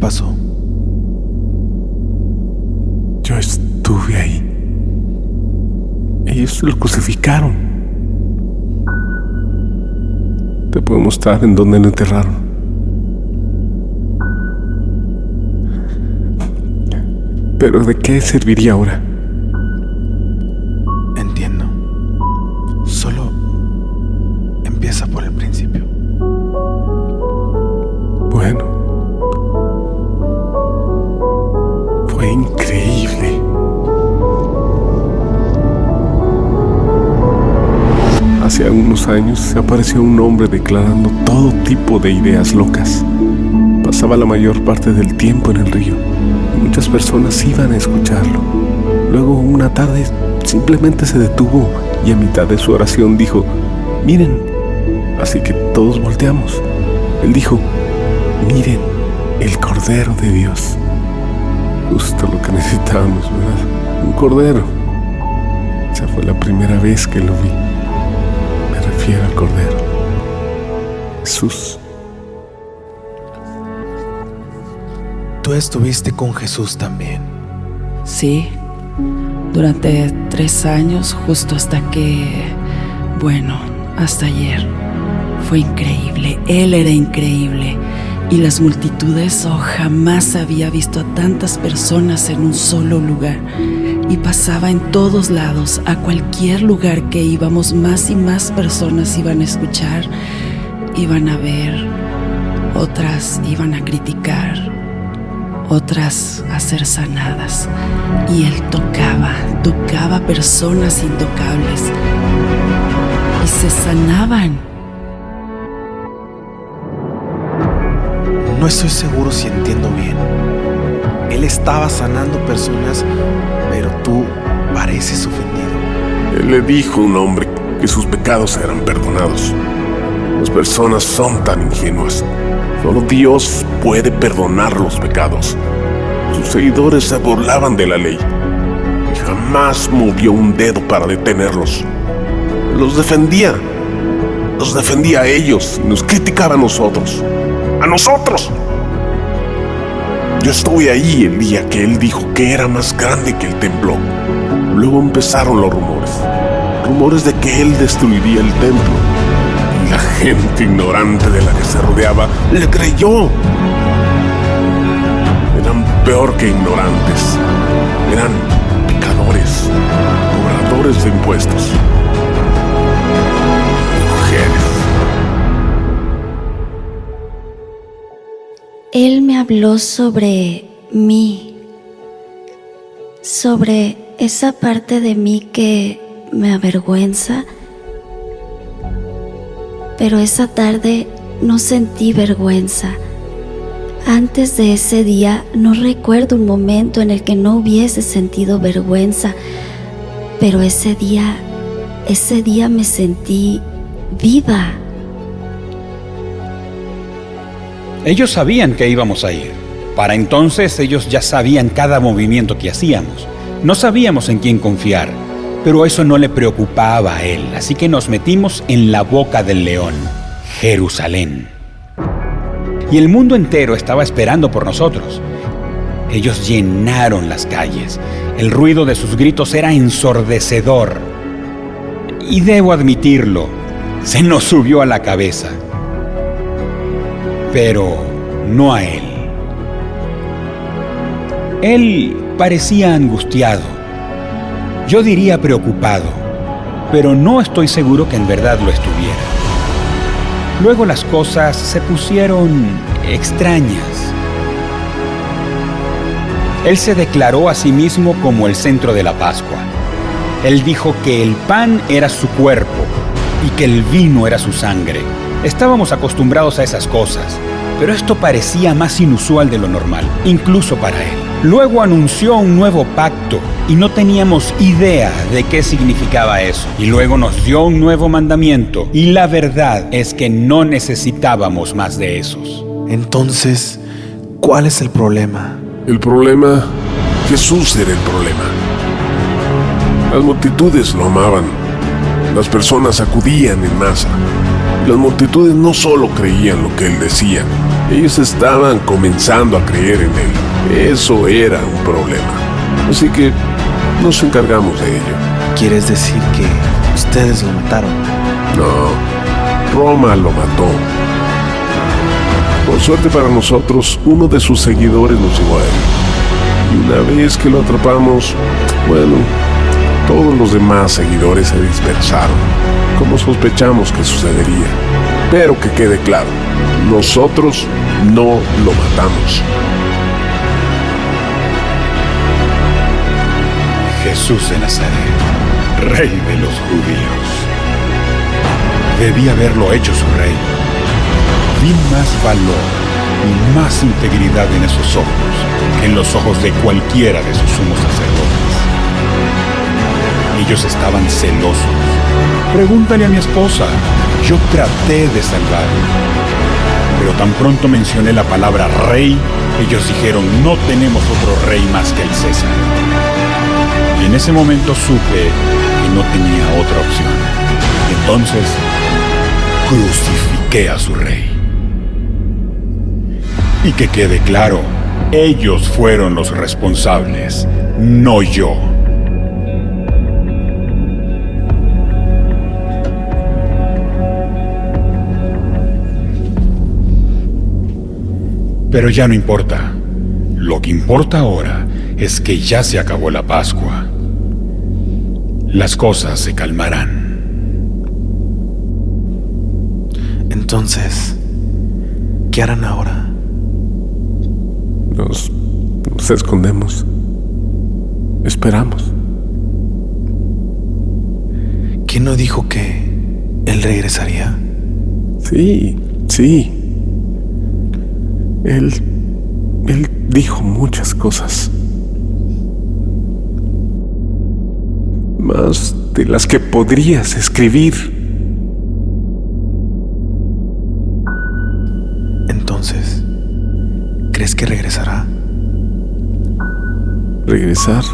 pasó? Yo estuve ahí. Ellos lo crucificaron. Te puedo mostrar en dónde lo enterraron. Pero ¿de qué serviría ahora? Entiendo. Solo empieza por el principio. Bueno, fue increíble. Hace unos años se apareció un hombre declarando todo tipo de ideas locas. Pasaba la mayor parte del tiempo en el río y muchas personas iban a escucharlo. Luego, una tarde, simplemente se detuvo y a mitad de su oración dijo: miren. Así que todos volteamos. Él dijo: miren, el Cordero de Dios. Justo lo que necesitábamos, ¿verdad? Un cordero. Esa fue la primera vez que lo vi. Me refiero al Cordero, Jesús. Tú estuviste con Jesús también. Sí, durante 3 años, justo hasta hasta ayer. Fue increíble, Él era increíble. Y las multitudes, jamás había visto a tantas personas en un solo lugar. Y pasaba en todos lados, a cualquier lugar que íbamos, más y más personas iban a escuchar, iban a ver, otras iban a criticar, otras a ser sanadas. Y Él tocaba personas intocables y se sanaban. No estoy seguro si entiendo bien. Él estaba sanando personas, pero tú pareces ofendido. Él le dijo a un hombre que sus pecados eran perdonados. Las personas son tan ingenuas. Solo Dios puede perdonar los pecados. Sus seguidores se burlaban de la ley y jamás movió un dedo para detenerlos. Los defendía a ellos y nos criticaba a nosotros. ¡A nosotros! Yo estuve ahí el día que él dijo que era más grande que el templo. Luego empezaron los rumores de que él destruiría el templo. Y la gente ignorante de la que se rodeaba le creyó. Eran peor que ignorantes. Eran pecadores, cobradores de impuestos. Mujeres. Él me habló sobre mí, sobre esa parte de mí que me avergüenza, pero esa tarde no sentí vergüenza. Antes de ese día no recuerdo un momento en el que no hubiese sentido vergüenza, pero ese día me sentí viva. Ellos sabían que íbamos a ir. Para entonces ellos ya sabían cada movimiento que hacíamos. No sabíamos en quién confiar, pero eso no le preocupaba a él, así que nos metimos en la boca del león, Jerusalén. Y el mundo entero estaba esperando por nosotros. Ellos llenaron las calles. El ruido de sus gritos era ensordecedor. Y debo admitirlo, se nos subió a la cabeza. Pero no a él. Él parecía angustiado. Yo diría preocupado, pero no estoy seguro que en verdad lo estuviera. Luego las cosas se pusieron extrañas. Él se declaró a sí mismo como el centro de la Pascua. Él dijo que el pan era su cuerpo y que el vino era su sangre. Estábamos acostumbrados a esas cosas, pero esto parecía más inusual de lo normal, incluso para él. Luego anunció un nuevo pacto y no teníamos idea de qué significaba eso. Y luego nos dio un nuevo mandamiento y la verdad es que no necesitábamos más de esos. Entonces, ¿cuál es el problema? El problema, Jesús era el problema. Las multitudes lo amaban. Las personas acudían en masa. Las multitudes no solo creían lo que él decía, Ellos estaban comenzando a creer en él. Eso era un problema. Así que nos encargamos de ello. ¿Quieres decir que ustedes lo mataron? No, Roma lo mató. Por suerte para nosotros, uno de sus seguidores nos llevó a él. Y una vez que lo atrapamos, bueno, todos los demás seguidores se dispersaron, como sospechamos que sucedería. Pero que quede claro, nosotros no lo matamos. Jesús de Nazaret, Rey de los judíos. Debía haberlo hecho su rey. Vi más valor y más integridad en esos ojos que en los ojos de cualquiera de sus sumos sacerdotes. Ellos estaban celosos. Pregúntale a mi esposa. Yo traté de salvarlo. Pero tan pronto mencioné la palabra rey, ellos dijeron, no tenemos otro rey más que el César. Y en ese momento supe que no tenía otra opción. Entonces, crucifiqué a su rey. Y que quede claro, ellos fueron los responsables, no yo. Pero ya no importa. Lo que importa ahora es que ya se acabó la Pascua. Las cosas se calmarán. Entonces, ¿qué harán ahora? Nos escondemos. Esperamos. ¿Quién no dijo que él regresaría? Sí. Él dijo muchas cosas. Más de las que podrías escribir. Entonces, ¿crees que regresará? ¿Regresar?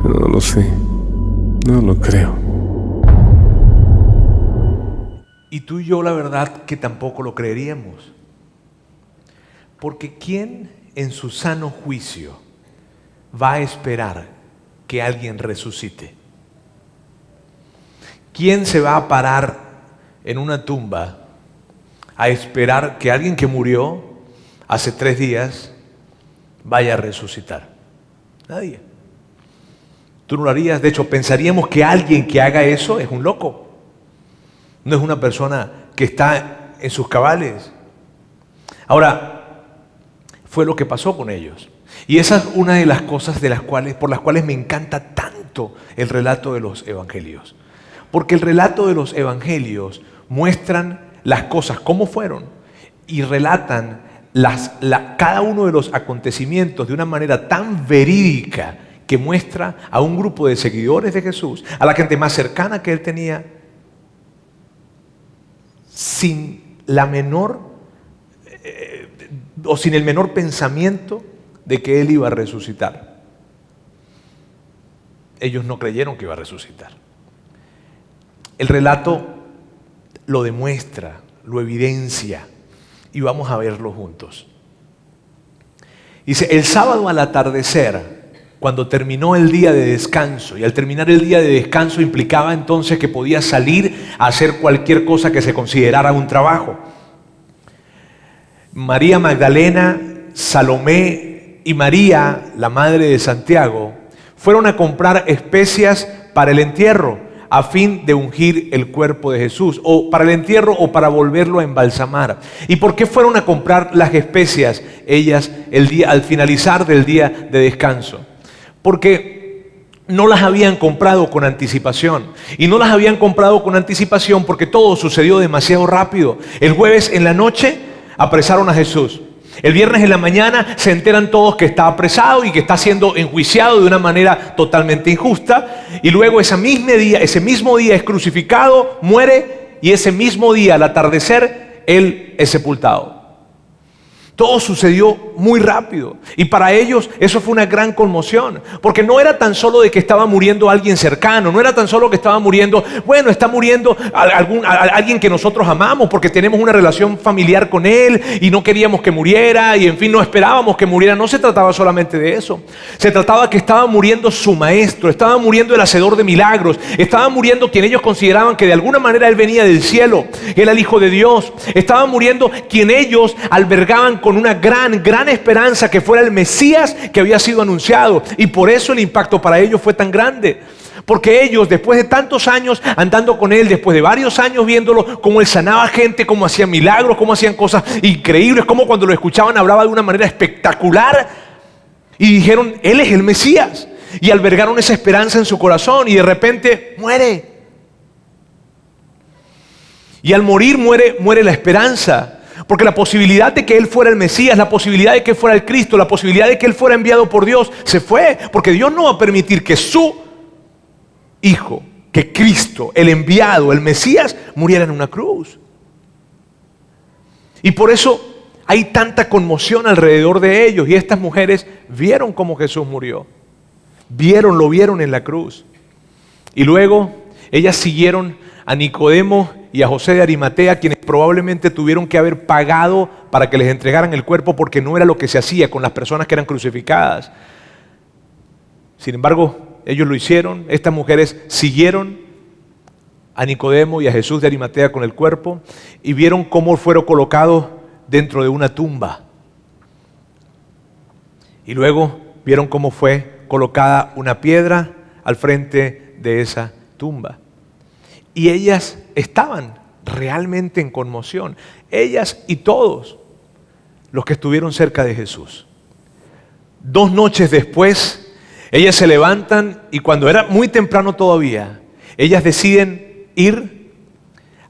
No lo sé. No lo creo. Y tú y yo, la verdad, que tampoco lo creeríamos. Porque ¿quién en su sano juicio va a esperar que alguien resucite? ¿Quién se va a parar en una tumba a esperar que alguien que murió hace 3 días vaya a resucitar? Nadie. Tú no lo harías. De hecho, pensaríamos que alguien que haga eso es un loco. No es una persona que está en sus cabales. Ahora, fue lo que pasó con ellos. Y esa es una de las cosas por las cuales me encanta tanto el relato de los evangelios. Porque el relato de los evangelios muestran las cosas como fueron y relatan cada uno de los acontecimientos de una manera tan verídica que muestra a un grupo de seguidores de Jesús, a la gente más cercana que él tenía, sin el menor pensamiento de que él iba a resucitar. Ellos no creyeron que iba a resucitar. El relato lo demuestra, lo evidencia, y vamos a verlo juntos. Dice, el sábado al atardecer, cuando terminó el día de descanso, y al terminar el día de descanso implicaba entonces que podía salir a hacer cualquier cosa que se considerara un trabajo. María Magdalena, Salomé y María, la madre de Santiago, fueron a comprar especias para el entierro a fin de ungir el cuerpo de Jesús, o para el entierro o para volverlo a embalsamar. ¿Y por qué fueron a comprar las especias ellas al finalizar del día de descanso? Porque no las habían comprado con anticipación. Y no las habían comprado con anticipación porque todo sucedió demasiado rápido. El jueves en la noche apresaron a Jesús. El viernes en la mañana se enteran todos que está apresado y que está siendo enjuiciado de una manera totalmente injusta. Y luego ese mismo día es crucificado, muere, y ese mismo día al atardecer él es sepultado. Todo sucedió muy rápido y para ellos eso fue una gran conmoción, porque no era tan solo de que estaba muriendo alguien cercano, no era tan solo que estaba muriendo, bueno, está muriendo alguien que nosotros amamos porque tenemos una relación familiar con él y no queríamos que muriera y en fin no esperábamos que muriera. No se trataba solamente de eso, se trataba que estaba muriendo su maestro, estaba muriendo el hacedor de milagros, estaba muriendo quien ellos consideraban que de alguna manera él venía del cielo, él era el Hijo de Dios, estaba muriendo quien ellos albergaban con una gran esperanza que fuera el Mesías que había sido anunciado. Y por eso el impacto para ellos fue tan grande. Porque ellos, después de tantos años andando con él, después de varios años viéndolo, cómo él sanaba gente, cómo hacía milagros, cómo hacían cosas increíbles, cómo cuando lo escuchaban hablaba de una manera espectacular. Y dijeron, él es el Mesías. Y albergaron esa esperanza en su corazón y de repente muere. Y al morir muere la esperanza. Porque la posibilidad de que él fuera el Mesías, la posibilidad de que fuera el Cristo, la posibilidad de que él fuera enviado por Dios, se fue. Porque Dios no va a permitir que su Hijo, que Cristo, el enviado, el Mesías, muriera en una cruz. Y por eso hay tanta conmoción alrededor de ellos. Y estas mujeres vieron cómo Jesús murió. Lo vieron en la cruz. Y luego ellas siguieron a Nicodemo y a José de Arimatea, quienes probablemente tuvieron que haber pagado para que les entregaran el cuerpo, porque no era lo que se hacía con las personas que eran crucificadas. Sin embargo, ellos lo hicieron. Estas mujeres siguieron a Nicodemo y a Jesús de Arimatea con el cuerpo y vieron cómo fueron colocados dentro de una tumba. Y luego vieron cómo fue colocada una piedra al frente de esa tumba. Y ellas estaban realmente en conmoción. Ellas y todos los que estuvieron cerca de Jesús. 2 noches después, ellas se levantan y cuando era muy temprano todavía, ellas deciden ir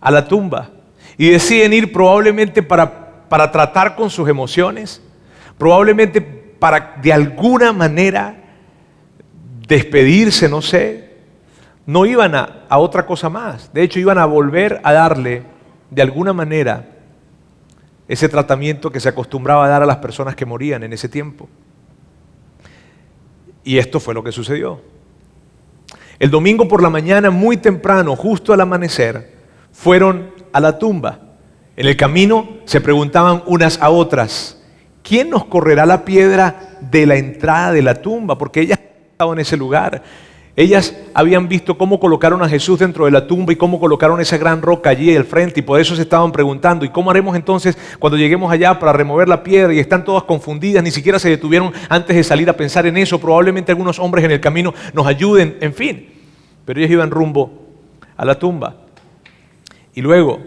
a la tumba. Y deciden ir probablemente para tratar con sus emociones, probablemente para de alguna manera despedirse, no sé. No iban a otra cosa más. De hecho, iban a volver a darle, de alguna manera, ese tratamiento que se acostumbraba a dar a las personas que morían en ese tiempo. Y esto fue lo que sucedió. El domingo por la mañana, muy temprano, justo al amanecer, fueron a la tumba. En el camino se preguntaban unas a otras, ¿quién nos correrá la piedra de la entrada de la tumba? Porque ellas estaban en ese lugar. Ellas habían visto cómo colocaron a Jesús dentro de la tumba y cómo colocaron esa gran roca allí al frente, y por eso se estaban preguntando, ¿y cómo haremos entonces cuando lleguemos allá para remover la piedra? Y están todas confundidas, ni siquiera se detuvieron antes de salir a pensar en eso. Probablemente algunos hombres en el camino nos ayuden, en fin. Pero ellos iban rumbo a la tumba. Y luego,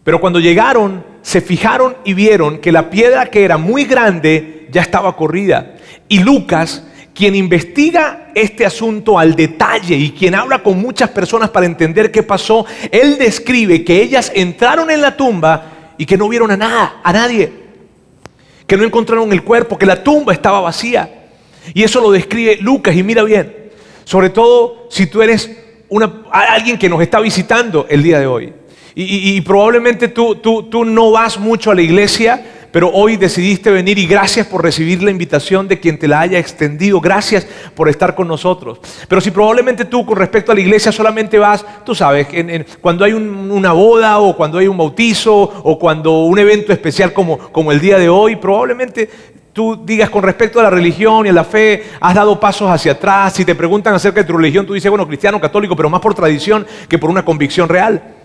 pero cuando llegaron, se fijaron y vieron que la piedra, que era muy grande, ya estaba corrida. Y Lucas, quien investiga este asunto al detalle y quien habla con muchas personas para entender qué pasó, él describe que ellas entraron en la tumba y que no vieron a nadie, que no encontraron el cuerpo, que la tumba estaba vacía. Y eso lo describe Lucas, y mira bien, sobre todo si tú eres alguien que nos está visitando el día de hoy. Y probablemente tú no vas mucho a la iglesia, pero hoy decidiste venir, y gracias por recibir la invitación de quien te la haya extendido. Gracias por estar con nosotros. Pero si probablemente tú con respecto a la iglesia solamente vas, tú sabes, cuando hay una boda o cuando hay un bautizo o cuando un evento especial como el día de hoy, probablemente tú digas con respecto a la religión y a la fe, has dado pasos hacia atrás. Si te preguntan acerca de tu religión, tú dices, bueno, cristiano, católico, pero más por tradición que por una convicción real.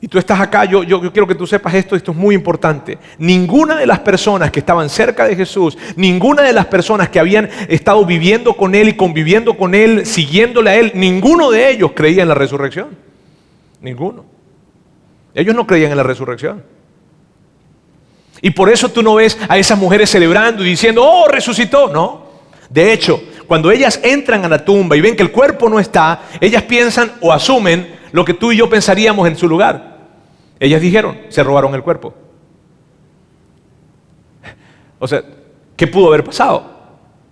Y tú estás acá, yo quiero que tú sepas esto es muy importante. Ninguna de las personas que estaban cerca de Jesús, ninguna de las personas que habían estado viviendo con Él y conviviendo con Él, siguiéndole a Él, ninguno de ellos creía en la resurrección. Ninguno. Ellos no creían en la resurrección. Y por eso tú no ves a esas mujeres celebrando y diciendo, ¡oh, resucitó! No. De hecho, cuando ellas entran a la tumba y ven que el cuerpo no está, ellas piensan o asumen lo que tú y yo pensaríamos en su lugar. Ellas dijeron, se robaron el cuerpo. O sea, ¿qué pudo haber pasado?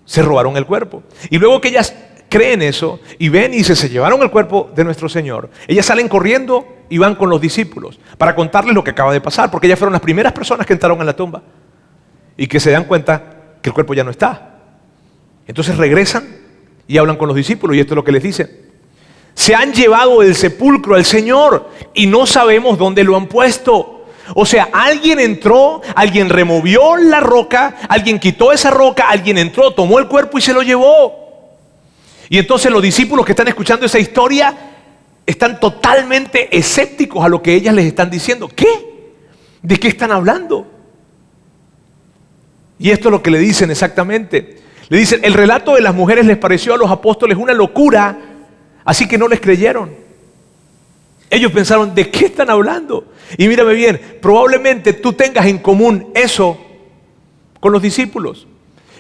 Se robaron el cuerpo. Y luego que ellas creen eso y ven y dicen, se llevaron el cuerpo de nuestro Señor, ellas salen corriendo y van con los discípulos para contarles lo que acaba de pasar, porque ellas fueron las primeras personas que entraron en la tumba. y que se dan cuenta que el cuerpo ya no está. Entonces regresan y hablan con los discípulos y esto es lo que les dicen. Se han llevado del sepulcro al Señor y no sabemos dónde lo han puesto. O sea, alguien entró, alguien removió la roca, alguien quitó esa roca, alguien entró, tomó el cuerpo y se lo llevó. Y entonces los discípulos que están escuchando esa historia están totalmente escépticos a lo que ellas les están diciendo. ¿Qué? ¿De qué están hablando? Y esto es lo que le dicen exactamente. Le dicen, el relato de las mujeres les pareció a los apóstoles una locura, así que no les creyeron. Ellos pensaron, ¿de qué están hablando? Y mírame bien, probablemente tú tengas en común eso con los discípulos.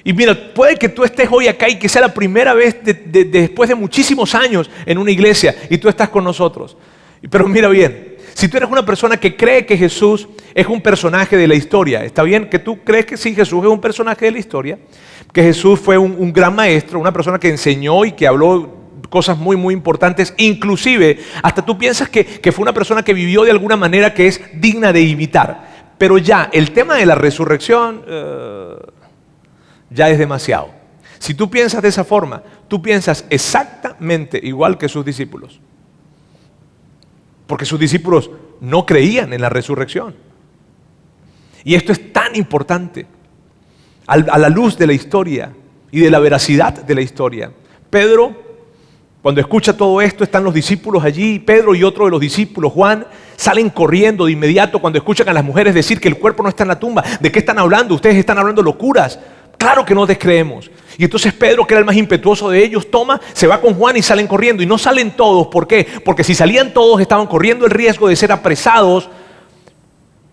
Y mira, puede que tú estés hoy acá y que sea la primera vez después de muchísimos años en una iglesia y tú estás con nosotros. Pero mira bien, si tú eres una persona que cree que Jesús es un personaje de la historia, ¿está bien? Que tú crees que sí, Jesús es un personaje de la historia, que Jesús fue un gran maestro, una persona que enseñó y que habló cosas muy, muy importantes, inclusive hasta tú piensas que fue una persona que vivió de alguna manera que es digna de imitar. Pero ya, el tema de la resurrección ya es demasiado. Si tú piensas de esa forma, tú piensas exactamente igual que sus discípulos. Porque sus discípulos no creían en la resurrección. Y esto es tan importante a la luz de la historia y de la veracidad de la historia. Pedro, cuando escucha todo esto, están los discípulos allí, Pedro y otro de los discípulos, Juan, salen corriendo de inmediato cuando escuchan a las mujeres decir que el cuerpo no está en la tumba. ¿De qué están hablando? Ustedes están hablando locuras. Claro que no les creemos. Y entonces Pedro, que era el más impetuoso de ellos, se va con Juan y salen corriendo. Y no salen todos, ¿por qué? Porque si salían todos estaban corriendo el riesgo de ser apresados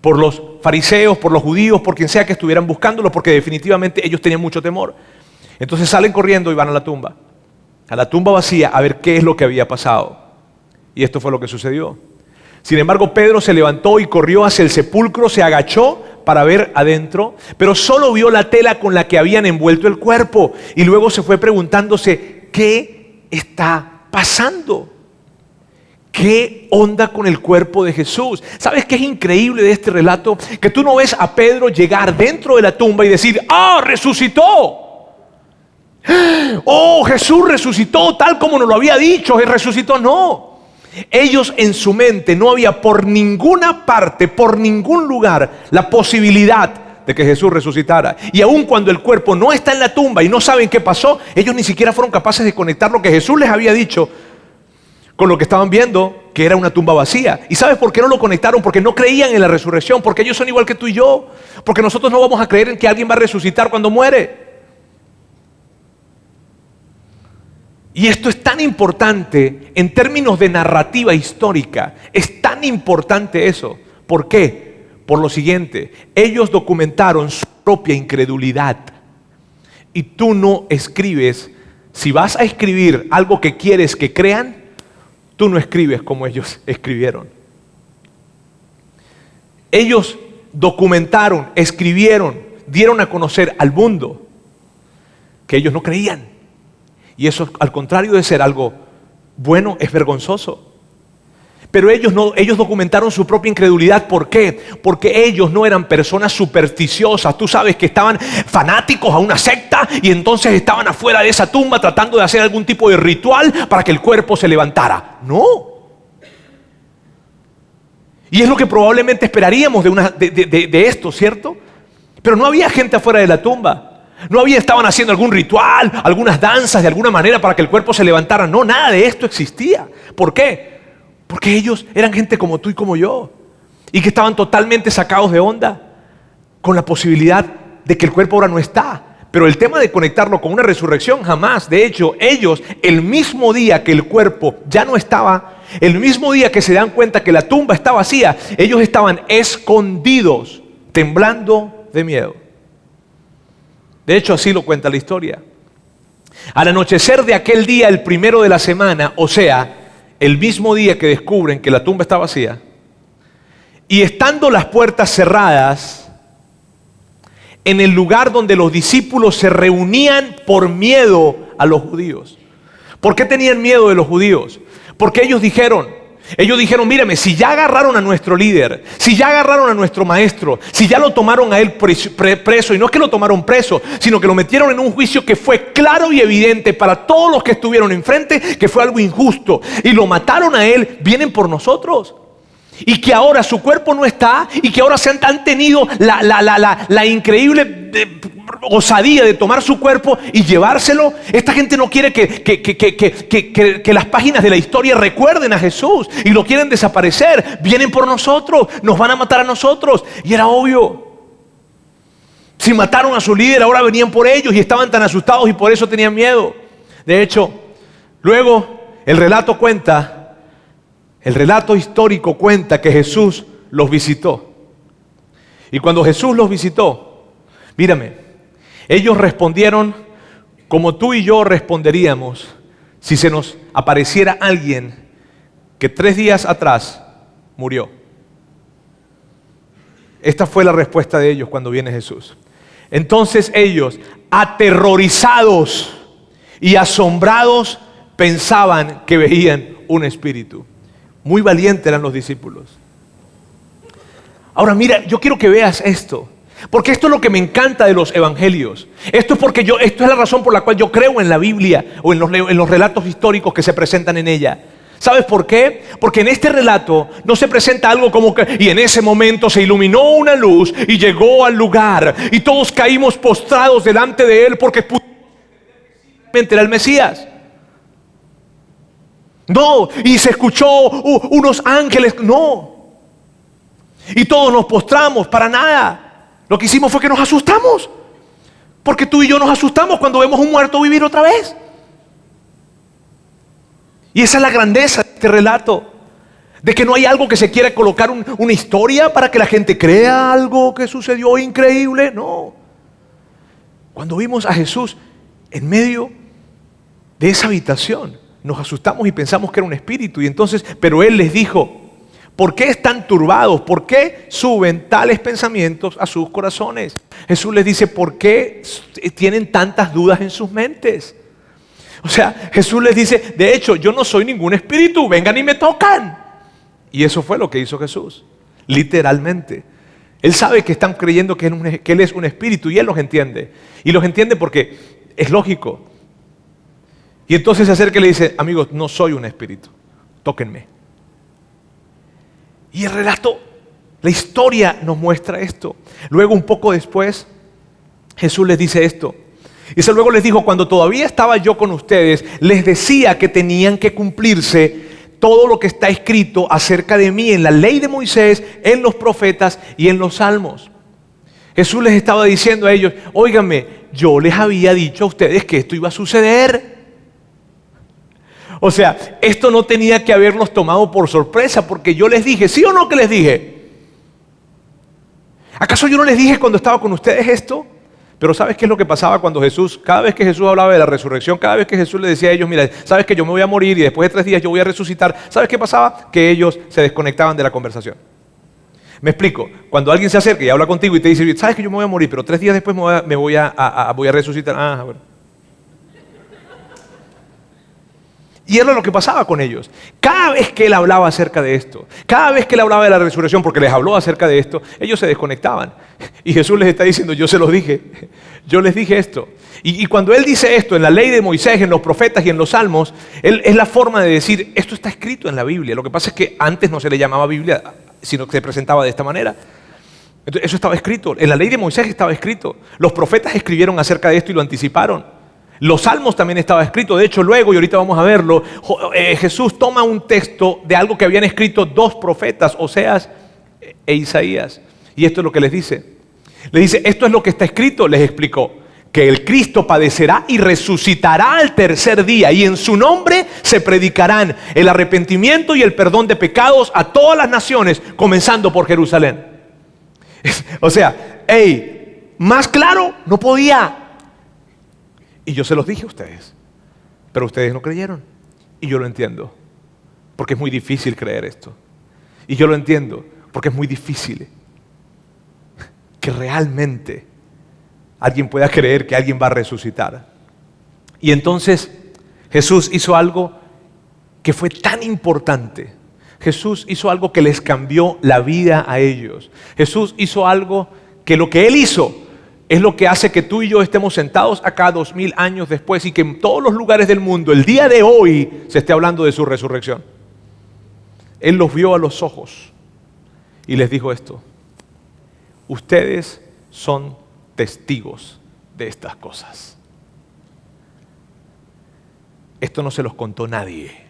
por los fariseos, por los judíos, por quien sea que estuvieran buscándolo, porque definitivamente ellos tenían mucho temor. Entonces salen corriendo y van a la tumba vacía, a ver qué es lo que había pasado. Y esto fue lo que sucedió. Sin embargo, Pedro se levantó y corrió hacia el sepulcro, se agachó para ver adentro, pero solo vio la tela con la que habían envuelto el cuerpo. Y luego se fue preguntándose, ¿qué está pasando? ¿Qué onda con el cuerpo de Jesús? ¿Sabes qué es increíble de este relato? Que tú no ves a Pedro llegar dentro de la tumba y decir, ¡ah, resucitó! ¡Oh, Jesús resucitó tal como nos lo había dicho! Él resucitó. No. Ellos en su mente no había por ninguna parte, por ningún lugar, la posibilidad de que Jesús resucitara. Y aun cuando el cuerpo no está en la tumba y no saben qué pasó, ellos ni siquiera fueron capaces de conectar lo que Jesús les había dicho con lo que estaban viendo, que era una tumba vacía. ¿Y sabes por qué no lo conectaron? Porque no creían en la resurrección, porque ellos son igual que tú y yo, porque nosotros no vamos a creer en que alguien va a resucitar cuando muere. Y esto es tan importante en términos de narrativa histórica. Es tan importante eso. ¿Por qué? Por lo siguiente. Ellos documentaron su propia incredulidad. Y tú no escribes. Si vas a escribir algo que quieres que crean, tú no escribes como ellos escribieron. Ellos documentaron, escribieron, dieron a conocer al mundo que ellos no creían. Y eso, al contrario de ser algo bueno, es vergonzoso. Pero ellos documentaron su propia incredulidad. ¿Por qué? Porque ellos no eran personas supersticiosas. Tú sabes que estaban fanáticos a una secta y entonces estaban afuera de esa tumba tratando de hacer algún tipo de ritual para que el cuerpo se levantara. No. Y es lo que probablemente esperaríamos de esto, ¿cierto? Pero no había gente afuera de la tumba. No estaban haciendo algún ritual, algunas danzas de alguna manera para que el cuerpo se levantara. No, nada de esto existía. ¿Por qué? Porque ellos eran gente como tú y como yo. Y que estaban totalmente sacados de onda con la posibilidad de que el cuerpo ahora no está. Pero el tema de conectarlo con una resurrección, jamás. De hecho, ellos, el mismo día que el cuerpo ya no estaba, el mismo día que se dan cuenta que la tumba está vacía, ellos estaban escondidos, temblando de miedo. De hecho, así lo cuenta la historia. Al anochecer de aquel día, el primero de la semana, o sea, el mismo día que descubren que la tumba está vacía, y estando las puertas cerradas, en el lugar donde los discípulos se reunían por miedo a los judíos. ¿Por qué tenían miedo de los judíos? Porque ellos dijeron, Ellos dijeron, mírame, si ya agarraron a nuestro líder, si ya agarraron a nuestro maestro, si ya lo tomaron a él preso, y no es que lo tomaron preso, sino que lo metieron en un juicio que fue claro y evidente para todos los que estuvieron enfrente, que fue algo injusto, y lo mataron a él, vienen por nosotros. Y que ahora su cuerpo no está, y que ahora han tenido la increíble osadía de tomar su cuerpo y llevárselo. Esta gente no quiere que las páginas de la historia recuerden a Jesús y lo quieren desaparecer. Vienen por nosotros, nos van a matar a nosotros. Y era obvio. Si mataron a su líder, ahora venían por ellos y estaban tan asustados y por eso tenían miedo. De hecho, luego el relato histórico cuenta que Jesús los visitó. Y cuando Jesús los visitó, mírame, ellos respondieron como tú y yo responderíamos si se nos apareciera alguien que 3 días atrás murió. Esta fue la respuesta de ellos cuando viene Jesús. Entonces ellos, aterrorizados y asombrados, pensaban que veían un espíritu. Muy valientes eran los discípulos. Ahora mira, yo quiero que veas esto, porque esto es lo que me encanta de los evangelios. Esto es la razón por la cual yo creo en la Biblia o en los relatos históricos que se presentan en ella. ¿Sabes por qué? Porque en este relato no se presenta algo como que y en ese momento se iluminó una luz y llegó al lugar y todos caímos postrados delante de él porque era el Mesías. No, y se escuchó unos ángeles, no. Y todos nos postramos, para nada. Lo que hicimos fue que nos asustamos. Porque tú y yo nos asustamos cuando vemos un muerto vivir otra vez. Y esa es la grandeza de este relato. De que no hay algo que se quiera colocar una historia para que la gente crea algo que sucedió increíble. No. Cuando vimos a Jesús en medio de esa habitación, nos asustamos y pensamos que era un espíritu. Y entonces, pero Él les dijo, ¿por qué están turbados? ¿Por qué suben tales pensamientos a sus corazones? Jesús les dice, ¿por qué tienen tantas dudas en sus mentes? O sea, Jesús les dice, de hecho, yo no soy ningún espíritu, vengan y me tocan. Y eso fue lo que hizo Jesús, literalmente. Él sabe que están creyendo que Él es un espíritu y Él los entiende. Y los entiende porque es lógico. Y entonces se acerca y le dice, amigos, no soy un espíritu, tóquenme. Y el relato, la historia nos muestra esto. Luego un poco después, Jesús les dice esto. Y luego les dijo, cuando todavía estaba yo con ustedes, les decía que tenían que cumplirse todo lo que está escrito acerca de mí en la ley de Moisés, en los profetas y en los salmos. Jesús les estaba diciendo a ellos, óiganme, yo les había dicho a ustedes que esto iba a suceder. O sea, esto no tenía que haberlos tomado por sorpresa, porque yo les dije, ¿sí o no que les dije? ¿Acaso yo no les dije cuando estaba con ustedes esto? Pero ¿sabes qué es lo que pasaba cuando cada vez que Jesús hablaba de la resurrección, cada vez que Jesús le decía a ellos, mira, sabes que yo me voy a morir y después de 3 días yo voy a resucitar, ¿sabes qué pasaba? Que ellos se desconectaban de la conversación. Me explico, cuando alguien se acerca y habla contigo y te dice, sabes que yo me voy a morir, pero 3 días después me voy a resucitar. Ah, bueno. Y era lo que pasaba con ellos. Cada vez que Él hablaba acerca de esto, cada vez que Él hablaba de la resurrección, porque les habló acerca de esto, ellos se desconectaban. Y Jesús les está diciendo, yo se los dije, yo les dije esto. Y cuando Él dice esto en la ley de Moisés, en los profetas y en los salmos, es la forma de decir, esto está escrito en la Biblia. Lo que pasa es que antes no se le llamaba Biblia, sino que se presentaba de esta manera. Entonces, eso estaba escrito, en la ley de Moisés estaba escrito. Los profetas escribieron acerca de esto y lo anticiparon. Los salmos también estaba escrito. De hecho, luego, y ahorita vamos a verlo, Jesús toma un texto de algo que habían escrito 2 profetas, Oseas e Isaías. Y esto es lo que les dice. Les dice, esto es lo que está escrito, les explicó. Que el Cristo padecerá y resucitará al 3er día. Y en su nombre se predicarán el arrepentimiento y el perdón de pecados a todas las naciones, comenzando por Jerusalén. O sea, más claro no podía. Y yo se los dije a ustedes, pero ustedes no creyeron. Y yo lo entiendo, porque es muy difícil creer esto. Y yo lo entiendo, porque es muy difícil que realmente alguien pueda creer que alguien va a resucitar. Y entonces Jesús hizo algo que fue tan importante. Jesús hizo algo que les cambió la vida a ellos. Jesús hizo algo que lo que Él hizo es lo que hace que tú y yo estemos sentados acá 2000 años después y que en todos los lugares del mundo, el día de hoy, se esté hablando de su resurrección. Él los vio a los ojos y les dijo esto: ustedes son testigos de estas cosas. Esto no se los contó nadie.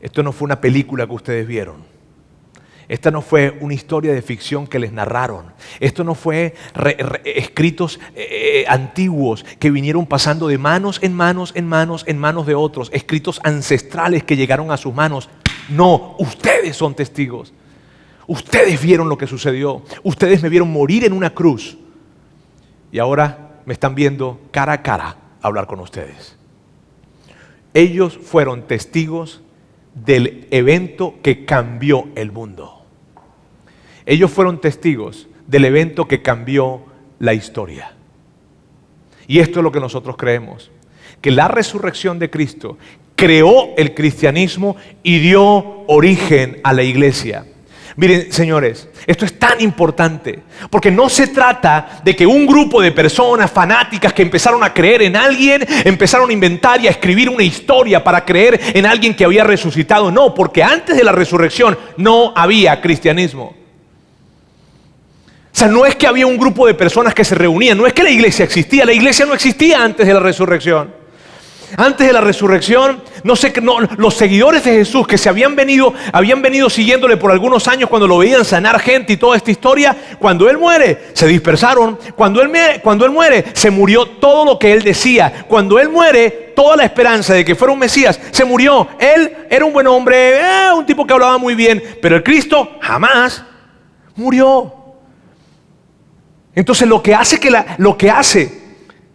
Esto no fue una película que ustedes vieron. Esta no fue una historia de ficción que les narraron. Esto no fue escritos antiguos que vinieron pasando de manos en manos, en manos, en manos de otros. Escritos ancestrales que llegaron a sus manos. No, ustedes son testigos. Ustedes vieron lo que sucedió. Ustedes me vieron morir en una cruz. Y ahora me están viendo cara a cara hablar con ustedes. Ellos fueron testigos del evento que cambió el mundo. Ellos fueron testigos del evento que cambió la historia. Y esto es lo que nosotros creemos, que la resurrección de Cristo creó el cristianismo y dio origen a la iglesia. Miren, señores, esto es tan importante, porque no se trata de que un grupo de personas fanáticas que empezaron a creer en alguien, empezaron a inventar y a escribir una historia para creer en alguien que había resucitado. No, porque antes de la resurrección no había cristianismo. O sea, no es que había un grupo de personas que se reunían, no es que la iglesia no existía antes de la resurrección. Antes de la resurrección, los seguidores de Jesús que habían venido siguiéndole por algunos años cuando lo veían sanar gente y toda esta historia, cuando Él muere, se dispersaron. Cuando Él muere, se murió todo lo que Él decía. Cuando Él muere, toda la esperanza de que fuera un Mesías se murió. Él era un buen hombre, un tipo que hablaba muy bien, pero el Cristo jamás murió. Entonces lo que hace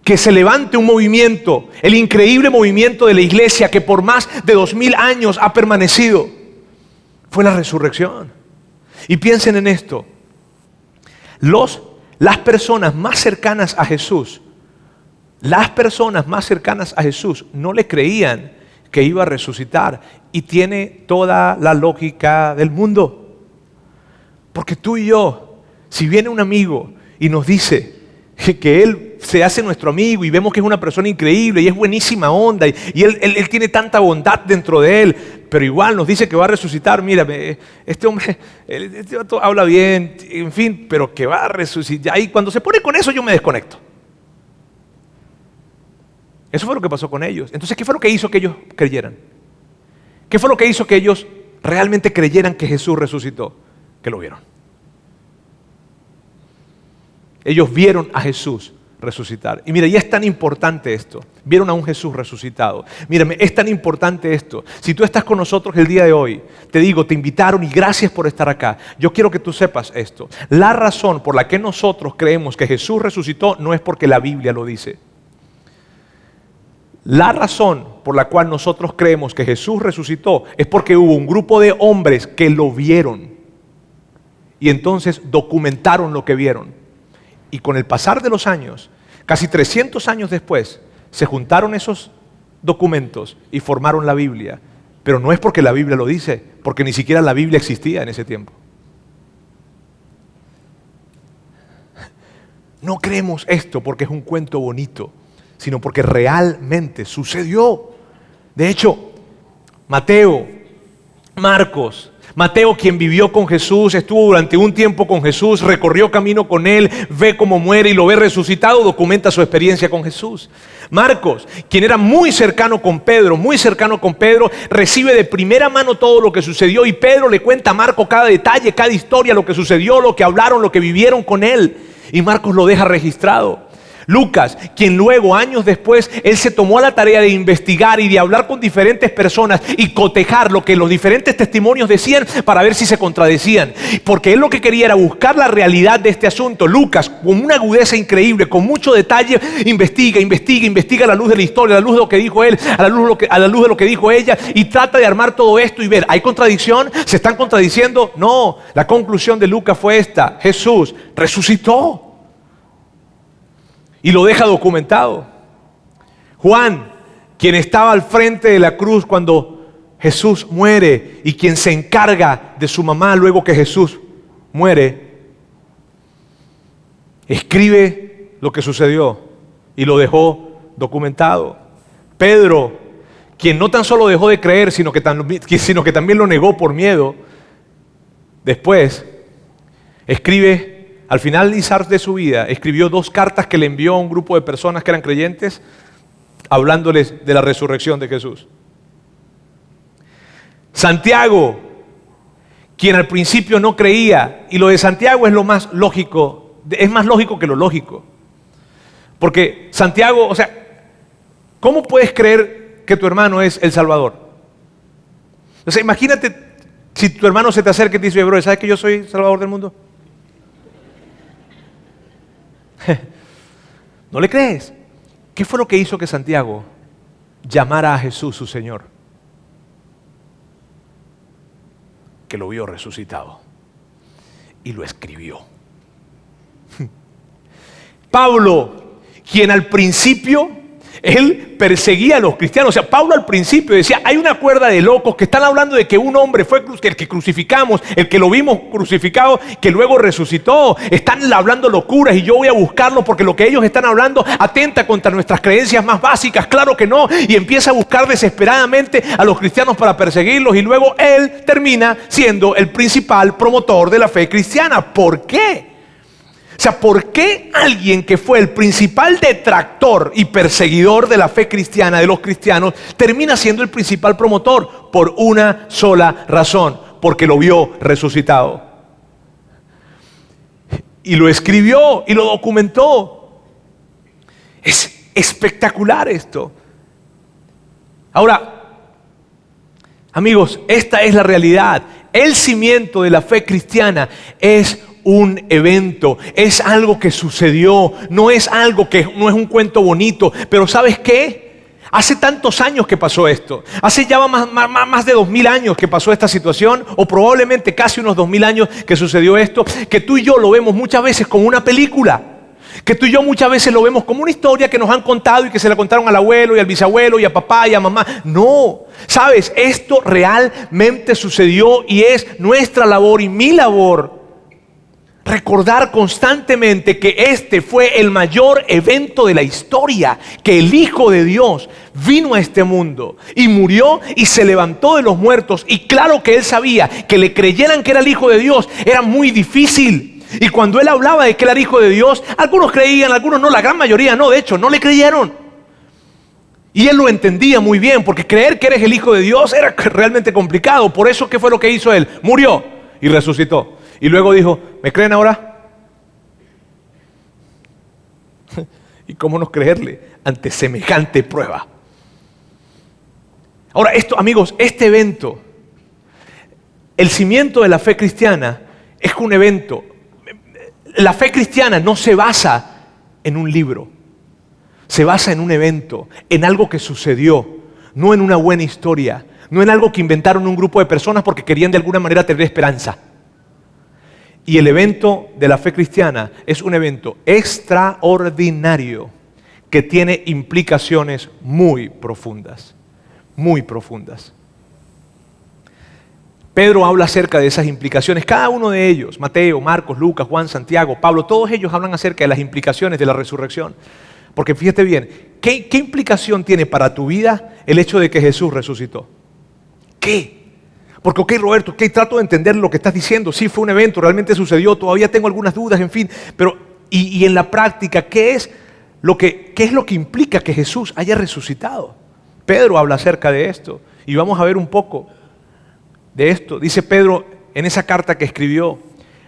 que se levante un movimiento, el increíble movimiento de la iglesia que por más de 2000 años ha permanecido, fue la resurrección. Y piensen en esto: las personas más cercanas a Jesús, no le creían que iba a resucitar, y tiene toda la lógica del mundo. Porque tú y yo, si viene un amigo y nos dice que él se hace nuestro amigo y vemos que es una persona increíble y es buenísima onda y él tiene tanta bondad dentro de él, pero igual nos dice que va a resucitar. Mira, este hombre habla bien, en fin, pero que va a resucitar. Y cuando se pone con eso, yo me desconecto. Eso fue lo que pasó con ellos. Entonces, ¿qué fue lo que hizo que ellos creyeran? ¿Qué fue lo que hizo que ellos realmente creyeran que Jesús resucitó? Que lo vieron. Ellos vieron a Jesús resucitar. Y mira, y es tan importante esto. Vieron a un Jesús resucitado. Mírame, es tan importante esto. Si tú estás con nosotros el día de hoy, te digo, te invitaron y gracias por estar acá. Yo quiero que tú sepas esto. La razón por la que nosotros creemos que Jesús resucitó no es porque la Biblia lo dice. La razón por la cual nosotros creemos que Jesús resucitó es porque hubo un grupo de hombres que lo vieron y entonces documentaron lo que vieron. Y con el pasar de los años, casi 300 años después, se juntaron esos documentos y formaron la Biblia. Pero no es porque la Biblia lo dice, porque ni siquiera la Biblia existía en ese tiempo. No creemos esto porque es un cuento bonito, sino porque realmente sucedió. De hecho, Mateo, Marcos, Mateo, quien vivió con Jesús, estuvo durante un tiempo con Jesús, recorrió camino con Él, ve cómo muere y lo ve resucitado, documenta su experiencia con Jesús. Marcos, quien era muy cercano con Pedro, recibe de primera mano todo lo que sucedió y Pedro le cuenta a Marcos cada detalle, cada historia, lo que sucedió, lo que hablaron, lo que vivieron con él. Y Marcos lo deja registrado. Lucas, quien luego, años después, él se tomó a la tarea de investigar y de hablar con diferentes personas y cotejar lo que los diferentes testimonios decían para ver si se contradecían. Porque él lo que quería era buscar la realidad de este asunto. Lucas, con una agudeza increíble, con mucho detalle, investiga a la luz de la historia, a la luz de lo que dijo él, a la luz de lo que dijo ella, y trata de armar todo esto y ver, ¿hay contradicción? ¿Se están contradiciendo? No, la conclusión de Lucas fue esta: Jesús resucitó. Y lo deja documentado. Juan, quien estaba al frente de la cruz cuando Jesús muere y quien se encarga de su mamá luego que Jesús muere, escribe lo que sucedió y lo dejó documentado. Pedro, quien no tan solo dejó de creer, sino que también lo negó por miedo, después escribe, al finalizar de su vida, escribió 2 cartas que le envió a un grupo de personas que eran creyentes, hablándoles de la resurrección de Jesús. Santiago, quien al principio no creía, y lo de Santiago es lo más lógico, es más lógico que lo lógico. Porque Santiago, o sea, ¿cómo puedes creer que tu hermano es el Salvador? O sea, imagínate si tu hermano se te acerca y te dice, bro, ¿sabes que yo soy el Salvador del mundo? ¿No le crees? ¿Qué fue lo que hizo que Santiago llamara a Jesús su Señor? Que lo vio resucitado y lo escribió. Pablo, quien al principio él perseguía a los cristianos. O sea, Pablo al principio decía, hay una cuerda de locos que están hablando de que un hombre fue el que crucificamos, el que lo vimos crucificado, que luego resucitó. Están hablando locuras y yo voy a buscarlo porque lo que ellos están hablando atenta contra nuestras creencias más básicas. Claro que no. Y empieza a buscar desesperadamente a los cristianos para perseguirlos y luego él termina siendo el principal promotor de la fe cristiana. ¿Por qué? O sea, ¿por qué alguien que fue el principal detractor y perseguidor de la fe cristiana, de los cristianos, termina siendo el principal promotor? Por una sola razón, porque lo vio resucitado. Y lo escribió y lo documentó. Es espectacular esto. Ahora, amigos, esta es la realidad. El cimiento de la fe cristiana es un evento, es algo que sucedió, no es algo que no es un cuento bonito, pero ¿sabes qué? Hace tantos años que pasó esto, hace ya más de 2000 años que pasó esta situación, o probablemente casi unos 2000 años que sucedió esto, que tú y yo lo vemos muchas veces como una película, que tú y yo muchas veces lo vemos como una historia que nos han contado y que se la contaron al abuelo y al bisabuelo y a papá y a mamá. No, sabes, esto realmente sucedió y es nuestra labor y mi labor recordar constantemente que este fue el mayor evento de la historia, que el Hijo de Dios vino a este mundo y murió y se levantó de los muertos. Y claro que Él sabía que le creyeran que era el Hijo de Dios era muy difícil. Y cuando Él hablaba de que era el Hijo de Dios, algunos creían, algunos no, la gran mayoría no, de hecho, no le creyeron. Y Él lo entendía muy bien, porque creer que eres el Hijo de Dios era realmente complicado. Por eso, ¿qué fue lo que hizo Él? Murió y resucitó. Y luego dijo, ¿me creen ahora? ¿Y cómo no creerle ante semejante prueba? Ahora, esto, amigos, este evento, el cimiento de la fe cristiana, es un evento. La fe cristiana no se basa en un libro, se basa en un evento, en algo que sucedió, no en una buena historia, no en algo que inventaron un grupo de personas porque querían de alguna manera tener esperanza. Y el evento de la fe cristiana es un evento extraordinario que tiene implicaciones muy profundas, muy profundas. Pedro habla acerca de esas implicaciones, cada uno de ellos, Mateo, Marcos, Lucas, Juan, Santiago, Pablo, todos ellos hablan acerca de las implicaciones de la resurrección. Porque fíjate bien, ¿qué implicación tiene para tu vida el hecho de que Jesús resucitó? ¿Qué? Porque, ok, Roberto, trato de entender lo que estás diciendo. Sí, fue un evento, realmente sucedió, todavía tengo algunas dudas, en fin. Pero, y en la práctica, ¿qué es lo que implica que Jesús haya resucitado? Pedro habla acerca de esto. Y vamos a ver un poco de esto. Dice Pedro en esa carta que escribió,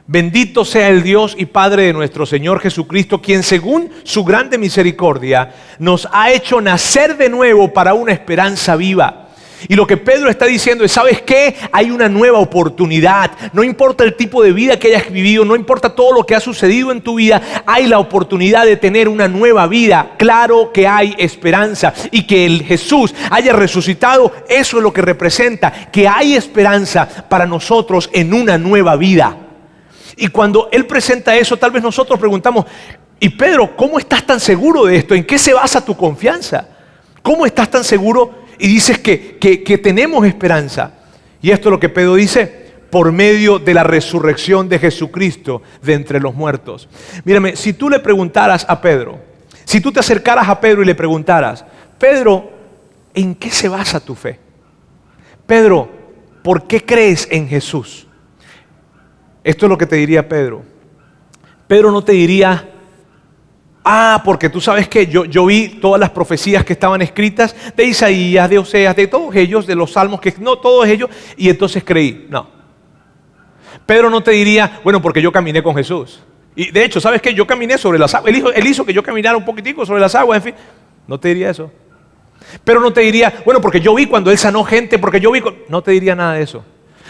bendito sea el Dios y Padre de nuestro Señor Jesucristo, quien según su grande misericordia nos ha hecho nacer de nuevo para una esperanza viva. Y lo que Pedro está diciendo es, ¿sabes qué? Hay una nueva oportunidad. No importa el tipo de vida que hayas vivido, no importa todo lo que ha sucedido en tu vida, hay la oportunidad de tener una nueva vida. Claro que hay esperanza. Y que el Jesús haya resucitado, eso es lo que representa, que hay esperanza para nosotros en una nueva vida. Y cuando Él presenta eso, tal vez nosotros preguntamos, y Pedro, ¿cómo estás tan seguro de esto? ¿En qué se basa tu confianza? ¿Cómo estás tan seguro y dices que tenemos esperanza. Y esto es lo que Pedro dice, por medio de la resurrección de Jesucristo de entre los muertos. Mírame, si tú le preguntaras a Pedro, si tú te acercaras a Pedro y le preguntaras, Pedro, ¿en qué se basa tu fe? Pedro, ¿por qué crees en Jesús? Esto es lo que te diría Pedro. Pedro no te diría, porque tú sabes que yo vi todas las profecías que estaban escritas de Isaías, de Oseas, de todos ellos, de los salmos, que no todos ellos, y entonces creí. No. Pedro no te diría, bueno, porque yo caminé con Jesús. Y de hecho, ¿sabes qué? Yo caminé sobre las aguas. Él hizo que yo caminara un poquitico sobre las aguas, en fin. No te diría eso. Pedro no te diría, bueno, porque yo vi cuando Él sanó gente, porque yo vi... No te diría nada de eso.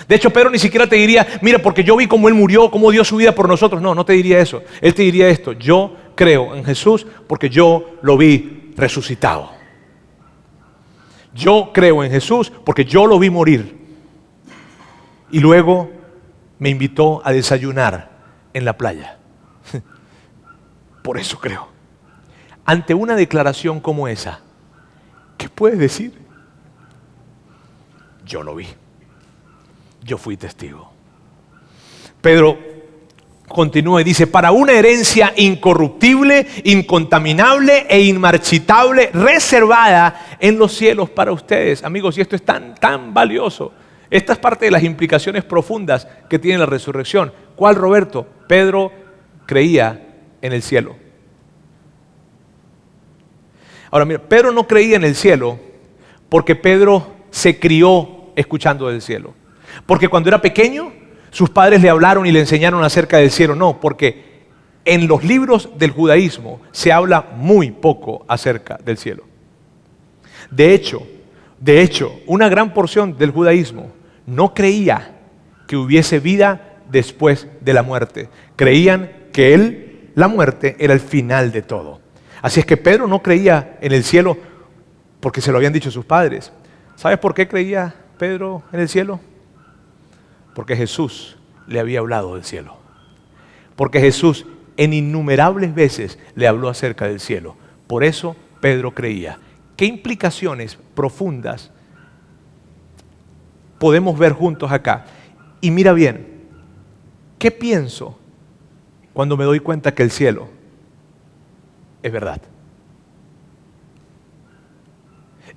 De hecho, Pedro ni siquiera te diría, mira, porque yo vi cómo Él murió, cómo dio su vida por nosotros. No, no te diría eso. Él te diría esto, yo creo en Jesús porque yo lo vi resucitado. Yo creo en Jesús porque yo lo vi morir. Y luego me invitó a desayunar en la playa. Por eso creo. Ante una declaración como esa, ¿qué puedes decir? Yo lo vi. Yo fui testigo. Pedro continúa y dice, para una herencia incorruptible, incontaminable e inmarchitable, reservada en los cielos para ustedes. Amigos, y esto es tan valioso. Esta es parte de las implicaciones profundas que tiene la resurrección. ¿Cuál, Roberto? Pedro creía en el cielo. Ahora mira, Pedro no creía en el cielo porque Pedro se crió escuchando del cielo. Porque cuando era pequeño, sus padres le hablaron y le enseñaron acerca del cielo. No, porque en los libros del judaísmo se habla muy poco acerca del cielo. De hecho, una gran porción del judaísmo no creía que hubiese vida después de la muerte. Creían que la muerte era el final de todo. Así es que Pedro no creía en el cielo porque se lo habían dicho sus padres. ¿Sabes por qué creía Pedro en el cielo? Porque Jesús le había hablado del cielo. Porque Jesús en innumerables veces le habló acerca del cielo. Por eso Pedro creía. ¿Qué implicaciones profundas podemos ver juntos acá? Y mira bien, ¿qué pienso cuando me doy cuenta que el cielo es verdad?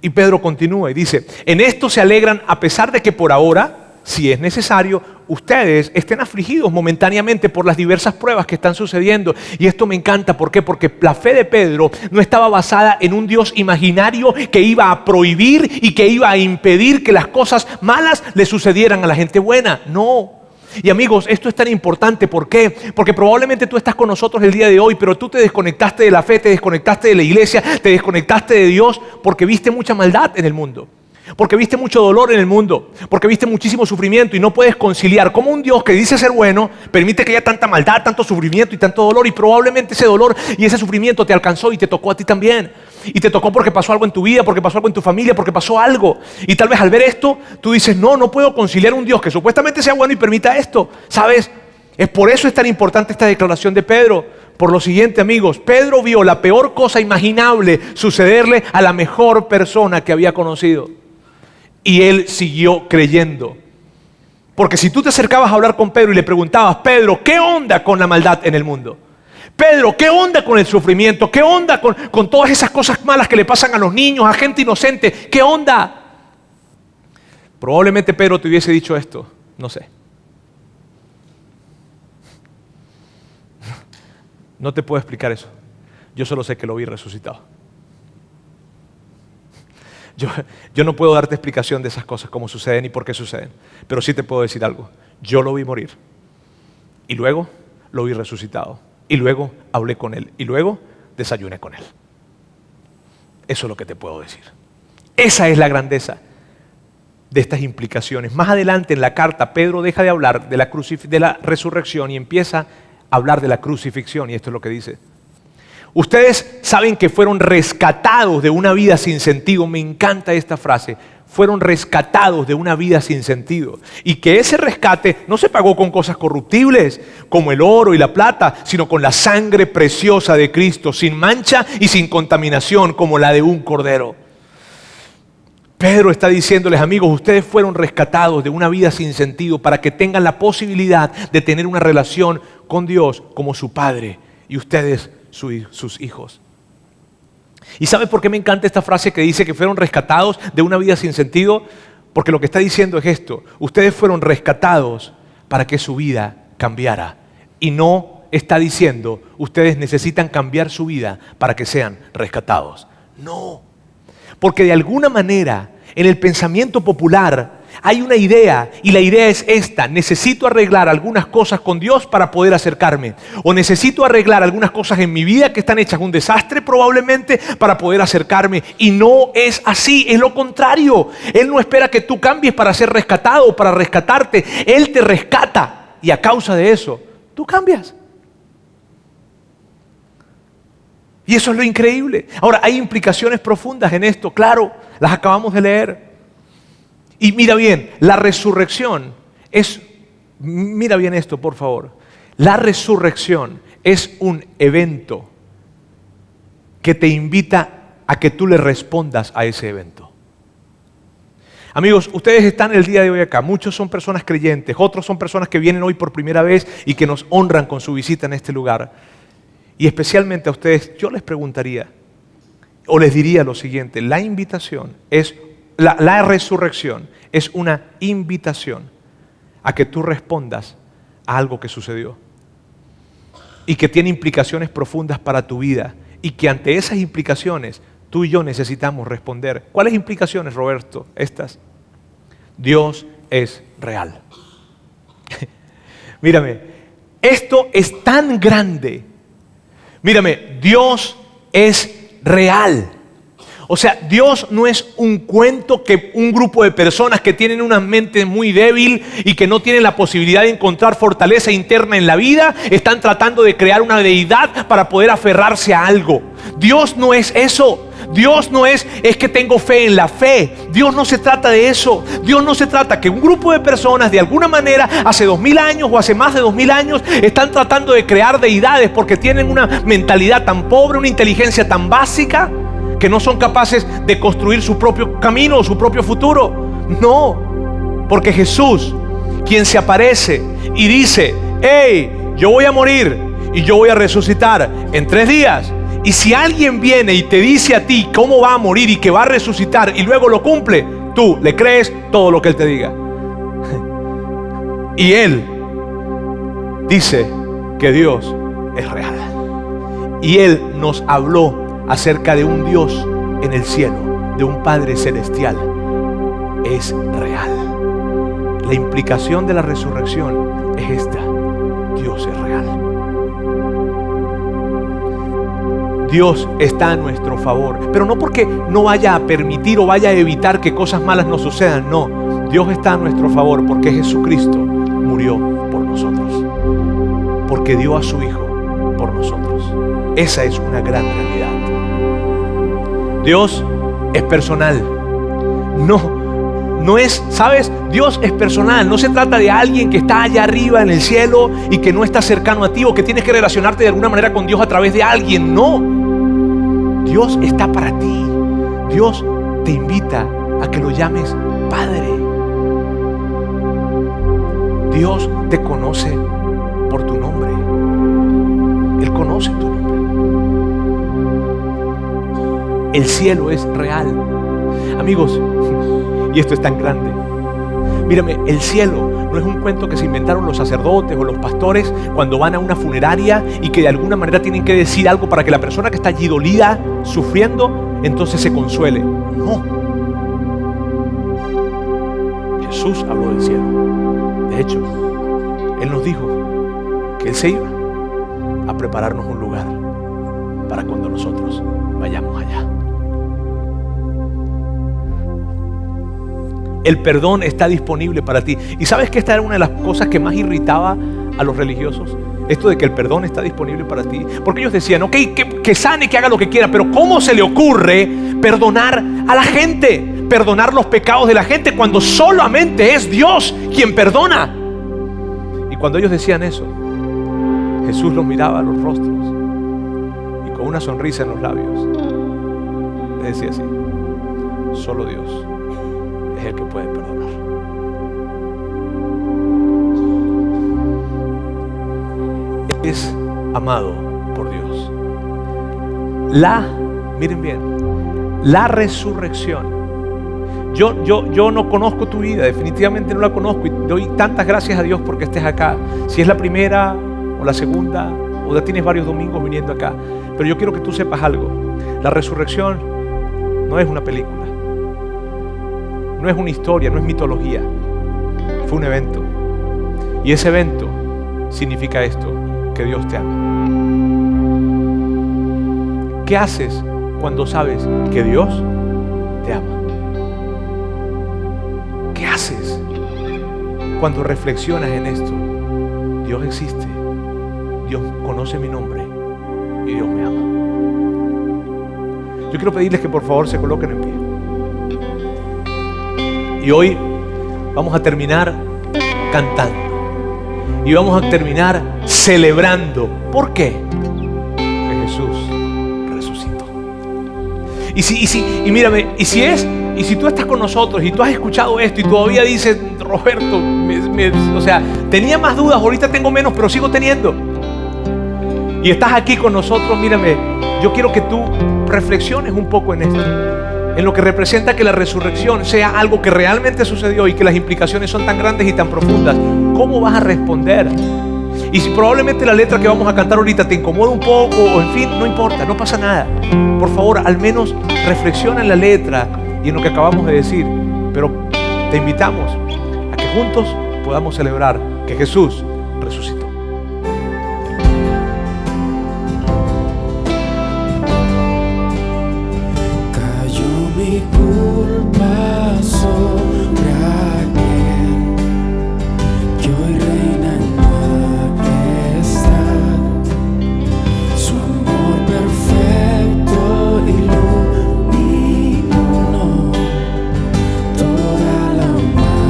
Y Pedro continúa y dice, en esto se alegran a pesar de que por ahora, si es necesario, ustedes estén afligidos momentáneamente por las diversas pruebas que están sucediendo. Y esto me encanta, ¿por qué? Porque la fe de Pedro no estaba basada en un Dios imaginario que iba a prohibir y que iba a impedir que las cosas malas le sucedieran a la gente buena. No. Y amigos, esto es tan importante, ¿por qué? Porque probablemente tú estás con nosotros el día de hoy, pero tú te desconectaste de la fe, te desconectaste de la iglesia, te desconectaste de Dios porque viste mucha maldad en el mundo. Porque viste mucho dolor en el mundo, porque viste muchísimo sufrimiento y no puedes conciliar cómo un Dios que dice ser bueno permite que haya tanta maldad, tanto sufrimiento y tanto dolor, y probablemente ese dolor y ese sufrimiento te alcanzó y te tocó a ti también. Y te tocó porque pasó algo en tu vida, porque pasó algo en tu familia, porque pasó algo. Y tal vez al ver esto, tú dices, no puedo conciliar un Dios que supuestamente sea bueno y permita esto. ¿Sabes? Es por eso es tan importante esta declaración de Pedro. Por lo siguiente, amigos, Pedro vio la peor cosa imaginable sucederle a la mejor persona que había conocido. Y él siguió creyendo. Porque si tú te acercabas a hablar con Pedro y le preguntabas, Pedro, ¿qué onda con la maldad en el mundo? Pedro, ¿qué onda con el sufrimiento? ¿Qué onda con todas esas cosas malas que le pasan a los niños, a gente inocente? ¿Qué onda? Probablemente Pedro te hubiese dicho esto, no sé. No te puedo explicar eso. Yo solo sé que lo vi resucitado. Yo no puedo darte explicación de esas cosas, cómo suceden y por qué suceden. Pero sí te puedo decir algo. Yo lo vi morir. Y luego lo vi resucitado. Y luego hablé con él. Y luego desayuné con él. Eso es lo que te puedo decir. Esa es la grandeza de estas implicaciones. Más adelante en la carta, Pedro deja de hablar de la resurrección y empieza a hablar de la crucifixión. Y esto es lo que dice. Ustedes saben que fueron rescatados de una vida sin sentido. Me encanta esta frase. Fueron rescatados de una vida sin sentido. Y que ese rescate no se pagó con cosas corruptibles, como el oro y la plata, sino con la sangre preciosa de Cristo, sin mancha y sin contaminación, como la de un cordero. Pedro está diciéndoles, amigos, ustedes fueron rescatados de una vida sin sentido para que tengan la posibilidad de tener una relación con Dios como su Padre y ustedes sus hijos. ¿Y sabe por qué me encanta esta frase que dice que fueron rescatados de una vida sin sentido? Porque lo que está diciendo es esto: ustedes fueron rescatados para que su vida cambiara. Y no está diciendo, ustedes necesitan cambiar su vida para que sean rescatados. No. Porque de alguna manera, en el pensamiento popular, hay una idea, y la idea es esta: necesito arreglar algunas cosas con Dios para poder acercarme. O necesito arreglar algunas cosas en mi vida que están hechas un desastre probablemente para poder acercarme. Y no es así, es lo contrario. Él no espera que tú cambies para ser rescatado o para rescatarte. Él te rescata y a causa de eso, tú cambias. Y eso es lo increíble. Ahora, hay implicaciones profundas en esto, claro, las acabamos de leer. Y mira bien, la resurrección es, mira bien esto, por favor. La resurrección es un evento que te invita a que tú le respondas a ese evento. Amigos, ustedes están el día de hoy acá. Muchos son personas creyentes, otros son personas que vienen hoy por primera vez y que nos honran con su visita en este lugar. Y especialmente a ustedes, yo les preguntaría, o les diría lo siguiente: la invitación es, la resurrección es una invitación a que tú respondas a algo que sucedió y que tiene implicaciones profundas para tu vida, y que ante esas implicaciones tú y yo necesitamos responder. ¿Cuáles implicaciones, Roberto? Estas. Dios es real. Mírame, esto es tan grande. Mírame, Dios es real. O sea, Dios no es un cuento que un grupo de personas que tienen una mente muy débil y que no tienen la posibilidad de encontrar fortaleza interna en la vida, están tratando de crear una deidad para poder aferrarse a algo. Dios no es eso. Dios no es que tengo fe en la fe. Dios no se trata de eso. Dios no se trata que un grupo de personas de alguna manera hace 2000 años o hace más de 2000 años están tratando de crear deidades porque tienen una mentalidad tan pobre, una inteligencia tan básica, que no son capaces de construir su propio camino o su propio futuro. No, porque Jesús, quien se aparece y dice: hey, yo voy a morir y yo voy a resucitar en 3 días. Y si alguien viene y te dice a ti cómo va a morir y que va a resucitar y luego lo cumple, tú le crees todo lo que Él te diga. Y Él dice que Dios es real. Y Él nos habló acerca de un Dios en el cielo, de un Padre celestial. Es real. La implicación de la resurrección es esta: Dios es real. Dios está a nuestro favor, pero no porque no vaya a permitir o vaya a evitar que cosas malas nos sucedan, no. Dios está a nuestro favor porque Jesucristo murió por nosotros, porque dio a su Hijo por nosotros. Esa es una gran realidad. Dios es personal. No es, ¿sabes? Dios es personal. No se trata de alguien que está allá arriba en el cielo y que no está cercano a ti, o que tienes que relacionarte de alguna manera con Dios a través de alguien. No. Dios está para ti. Dios te invita a que lo llames Padre. Dios te conoce por tu nombre. Él conoce tu nombre. El cielo es real. Amigos, y esto es tan grande. Mírame, el cielo no es un cuento que se inventaron los sacerdotes o los pastores cuando van a una funeraria y que de alguna manera tienen que decir algo para que la persona que está allí dolida, sufriendo, entonces se consuele. No. Jesús habló del cielo. De hecho, Él nos dijo que Él se iba a prepararnos un lugar para cuando nosotros vayamos allá. El perdón está disponible para ti. ¿Y sabes que esta era una de las cosas que más irritaba a los religiosos? Esto de que el perdón está disponible para ti. Porque ellos decían, ok, que sane, que haga lo que quiera, pero ¿cómo se le ocurre perdonar a la gente? Perdonar los pecados de la gente cuando solamente es Dios quien perdona. Y cuando ellos decían eso, Jesús los miraba a los rostros y con una sonrisa en los labios le decía así: solo Dios es el que puede perdonar. Es amado por Dios. Miren bien, la resurrección. Yo no conozco tu vida, definitivamente no la conozco, y doy tantas gracias a Dios porque estés acá. Si es la primera o la segunda, o ya tienes varios domingos viniendo acá, pero yo quiero que tú sepas algo. La resurrección no es una película, no es una historia, no es mitología. Fue un evento, y ese evento significa esto: que Dios te ama. ¿Qué haces cuando sabes que Dios te ama? ¿Qué haces cuando reflexionas en esto? Dios existe, Dios conoce mi nombre y Dios me ama. Yo quiero pedirles que por favor se coloquen en pie. Y hoy vamos a terminar cantando. Y vamos a terminar celebrando. ¿Por qué? Porque Jesús resucitó. Y mírame, y si tú estás con nosotros y tú has escuchado esto y todavía dices, Roberto, o sea, tenía más dudas, ahorita tengo menos, pero sigo teniendo. Y estás aquí con nosotros, mírame, yo quiero que tú reflexiones un poco en esto, en lo que representa que la resurrección sea algo que realmente sucedió y que las implicaciones son tan grandes y tan profundas. ¿Cómo vas a responder? Y si probablemente la letra que vamos a cantar ahorita te incomoda un poco, o en fin, no importa, no pasa nada. Por favor, al menos reflexiona en la letra y en lo que acabamos de decir. Pero te invitamos a que juntos podamos celebrar que Jesús resucitó. Mi culpa sobre aquel que hoy reina en majestad. Su amor perfecto iluminó toda la humanidad.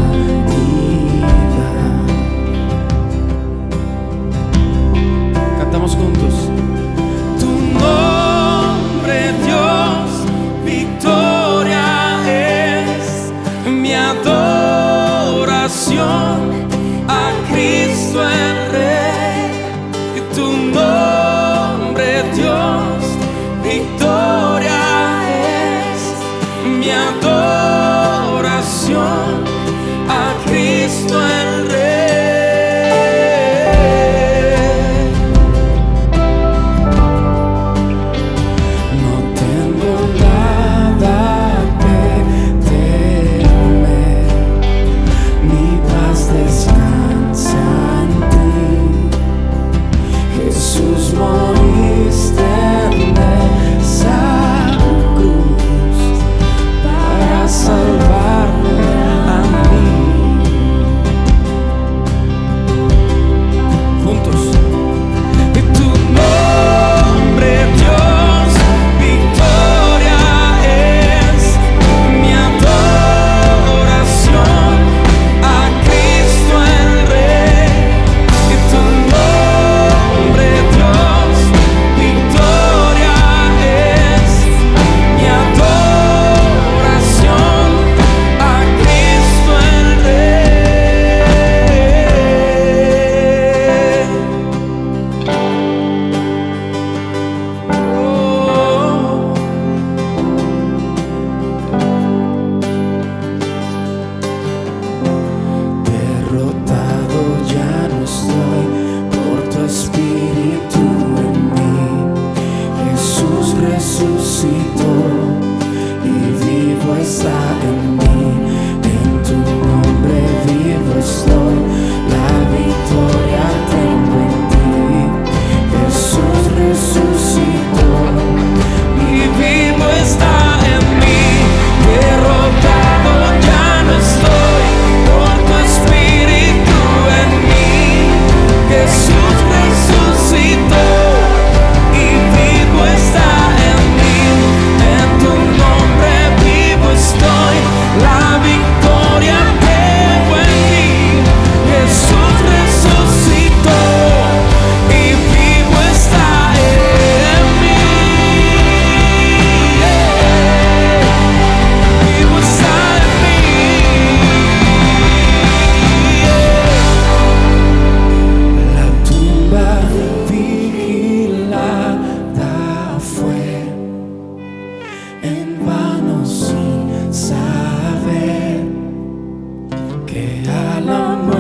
a la muerte.